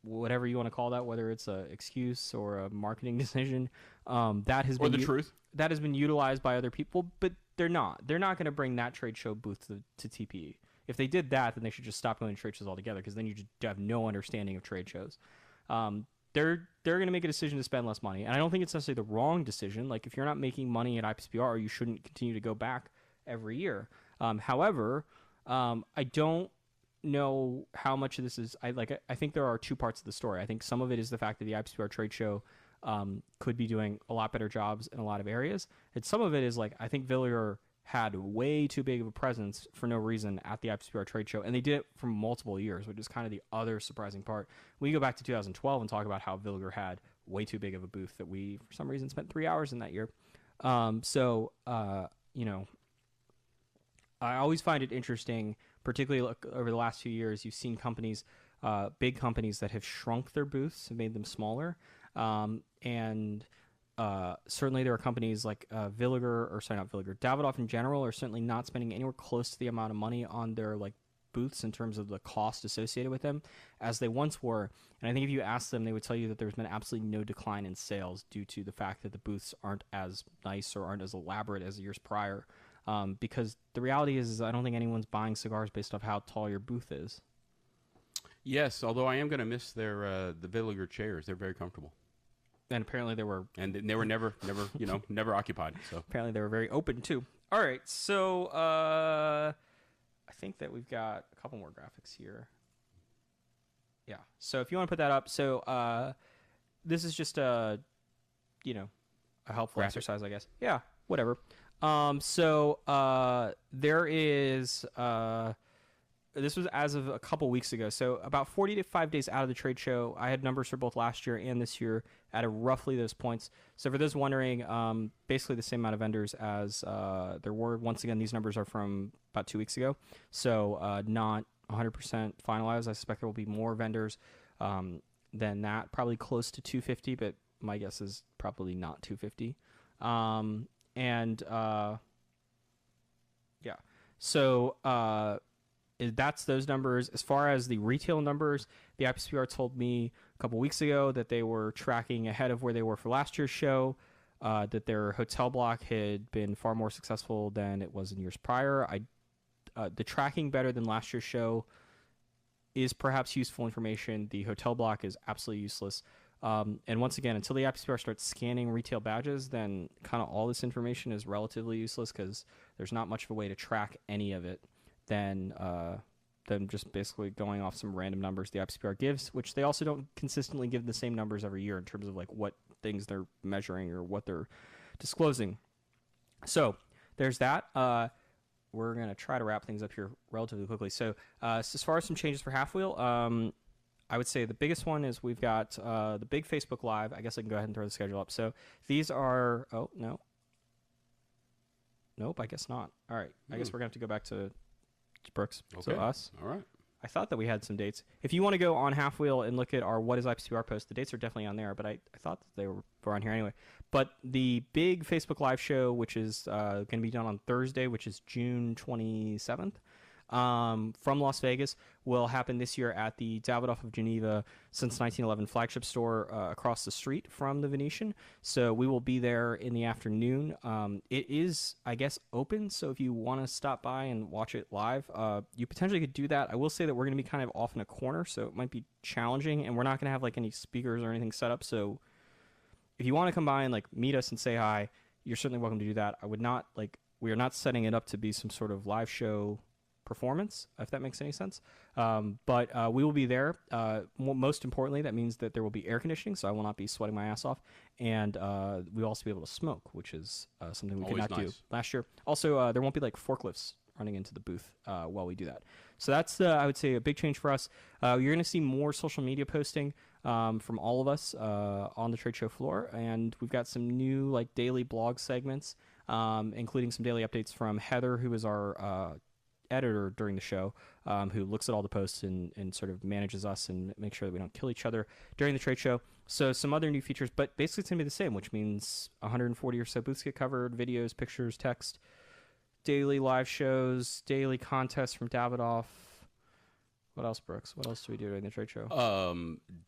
S1: whatever you want to call that, whether it's an excuse or a marketing decision. That has been
S2: truth.
S1: That has been utilized by other people, but they're not. They're not going to bring that trade show booth to TPE. If they did that, then they should just stop going to trade shows altogether, because then you just have no understanding of trade shows. They're going to make a decision to spend less money, and I don't think it's necessarily the wrong decision. If you're not making money at IPCPR, you shouldn't continue to go back every year. However, I don't know how much of this is. I think there are two parts of the story. I think some of it is the fact that the IPCPR trade show could be doing a lot better jobs in a lot of areas, and some of it is I think Villiger had way too big of a presence for no reason at the IPCPR trade show, and they did it for multiple years, which is kind of the other surprising part. We go back to 2012 and talk about how Villiger had way too big of a booth that we, for some reason, spent 3 hours in that year. I always find it interesting, particularly over the last few years, you've seen companies, big companies that have shrunk their booths and made them smaller. Certainly there are companies like Davidoff in general are certainly not spending anywhere close to the amount of money on their booths in terms of the cost associated with them as they once were. And I think if you ask them, they would tell you that there's been absolutely no decline in sales due to the fact that the booths aren't as nice or aren't as elaborate as years prior. Because the reality is I don't think anyone's buying cigars based off how tall your booth is.
S2: Yes, although I am going to miss the Villiger chairs. They're very comfortable.
S1: And apparently they were
S2: never never occupied. So
S1: apparently they were very open too. All right, so I think that we've got a couple more graphics here. Yeah. So if you want to put that up, so this is just a helpful
S2: graphic
S1: exercise, I guess. Yeah. Whatever. There is this was as of a couple weeks ago. So about 40 to 5 days out of the trade show, I had numbers for both last year and this year at roughly those points. So for those wondering, basically the same amount of vendors as there were. Once again, these numbers are from about 2 weeks ago. So not 100% finalized. I suspect there will be more vendors than that, probably close to 250, but my guess is probably not 250. Yeah. So that's those numbers. As far as the retail numbers, the IPCPR told me a couple weeks ago that they were tracking ahead of where they were for last year's show, that their hotel block had been far more successful than it was in years prior. The tracking better than last year's show is perhaps useful information. The hotel block is absolutely useless. And once again, until the IPCPR starts scanning retail badges, then kind of all this information is relatively useless because there's not much of a way to track any of it than just basically going off some random numbers the IPCPR gives, which they also don't consistently give the same numbers every year in terms of like what things they're measuring or what they're disclosing. So there's that. We're going to try to wrap things up here relatively quickly. So as far as some changes for Halfwheel, I would say the biggest one is we've got the big Facebook Live. I guess I can go ahead and throw the schedule up. So these are... Oh, no. Nope, I guess not. All right. I guess we're going to have to go back to Brooks.
S2: Okay.
S1: So us.
S2: All right.
S1: I thought that we had some dates. If you want to go on Halfwheel and look at our What is IPCPR post, the dates are definitely on there, but I thought that they were on here anyway. But the big Facebook Live show, which is going to be done on Thursday, which is June 27th, from Las Vegas, will happen this year at the Davidoff of Geneva since 1911 flagship store across the street from the Venetian. So we will be there in the afternoon. It is, I guess, open, so if you want to stop by and watch it live, you potentially could do that. I will say that we're going to be kind of off in a corner, so it might be challenging, and we're not going to have like any speakers or anything set up. So if you want to come by and like meet us and say hi, you're certainly welcome to do that. I would not we are not setting it up to be some sort of live show performance, if that makes any sense. But we will be there. Most importantly, that means that there will be air conditioning, so I will not be sweating my ass off. And we'll also be able to smoke, which is something we could not do last year. Also, there won't be like forklifts running into the booth while we do that. So that's, I would say, a big change for us. You're going to see more social media posting from all of us on the trade show floor. And we've got some new like daily blog segments, including some daily updates from Heather, who is our editor during the show, who looks at all the posts and sort of manages us and makes sure that we don't kill each other during the trade show. So some other new features, but basically it's going to be the same, which means 140 or so booths get covered, videos, pictures, text, daily live shows, daily contests from Davidoff. What else, Brooks? What else do we do during the trade show?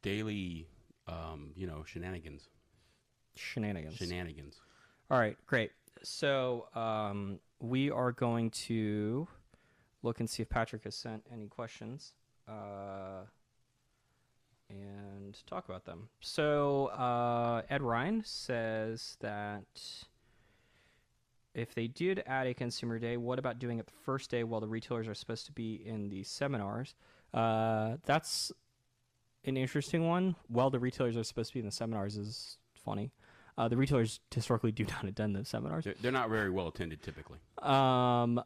S2: Daily, shenanigans. Shenanigans.
S1: All right, great. So we are going to look and see if Patrick has sent any questions and talk about them. So Ed Ryan says that if they did add a consumer day, what about doing it the first day while the retailers are supposed to be in the seminars? That's an interesting one. While the retailers are supposed to be in the seminars is funny. The retailers historically do not attend those seminars.
S2: They're not very well attended typically.
S1: I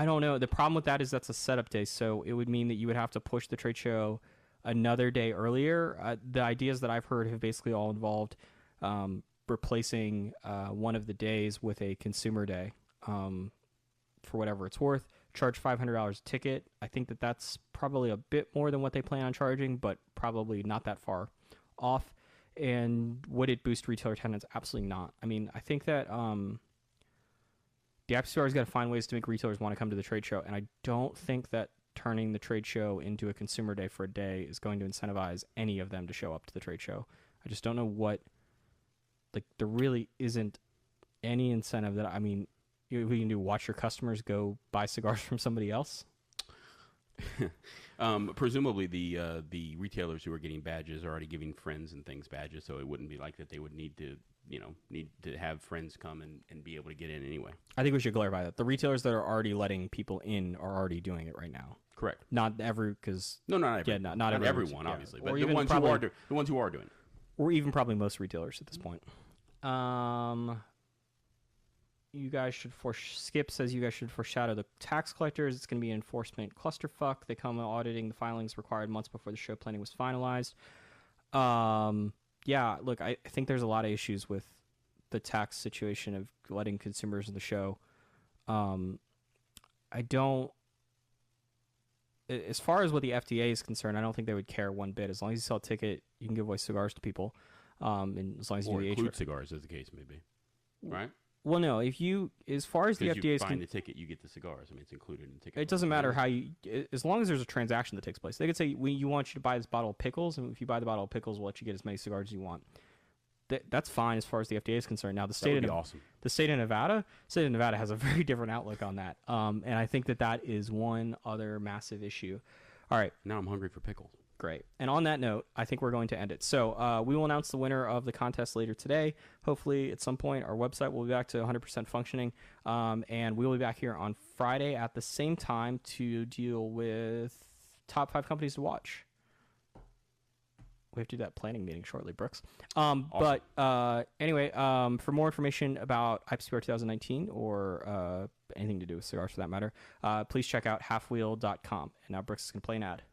S1: don't know. The problem with that is that's a setup day, so it would mean that you would have to push the trade show another day earlier. The ideas that I've heard have basically all involved replacing one of the days with a consumer day for whatever it's worth. Charge $500 a ticket. I think that that's probably a bit more than what they plan on charging, but probably not that far off. And would it boost retailer attendance? Absolutely not. I mean, I think that the IPCPR has got to find ways to make retailers want to come to the trade show, and I don't think that turning the trade show into a consumer day for a day is going to incentivize any of them to show up to the trade show. I just don't know what, there really isn't any incentive that, we can do watch your customers go buy cigars from somebody else.
S2: Presumably the retailers who are getting badges are already giving friends and things badges, so it wouldn't be like that they would need to have friends come and be able to get in anyway.
S1: I think we should clarify that. The retailers that are already letting people in are already doing it right now.
S2: Correct.
S1: Not every, because...
S2: No, not every.
S1: Yeah, not
S2: everyone, obviously.
S1: But
S2: the ones who are doing it.
S1: Or even probably most retailers at this point. you guys should Skip says you guys should foreshadow the tax collectors. It's going to be an enforcement clusterfuck. They come auditing the filings required months before the show planning was finalized. Yeah, look, I think there's a lot of issues with the tax situation of letting consumers in the show. I don't. As far as what the FDA is concerned, I don't think they would care one bit. As long as you sell a ticket, you can give away cigars to people. And as long as you do the
S2: include cigars, as the case may be, right?
S1: Well, no. If you, as far as the FDA is
S2: concerned, the ticket, you get the cigars. I mean, it's included in the ticket.
S1: It doesn't matter how you, as long as there's a transaction that takes place. They could say, "We want you to buy this bottle of pickles, and if you buy the bottle of pickles, we'll let you get as many cigars as you want." That's fine as far as the FDA is concerned. Now, the state of Nevada has a very different outlook on that, and I think that is one other massive issue. All right,
S2: now I'm hungry for pickles.
S1: Great. And on that note, I think we're going to end it. So we will announce the winner of the contest later today. Hopefully, at some point, our website will be back to 100% functioning, and we will be back here on Friday at the same time to deal with top 5 companies to watch. We have to do that planning meeting shortly, Brooks.
S2: Awesome.
S1: But anyway, for more information about IPCPR 2019 or anything to do with cigars for that matter, please check out halfwheel.com. And now Brooks is going to play an ad.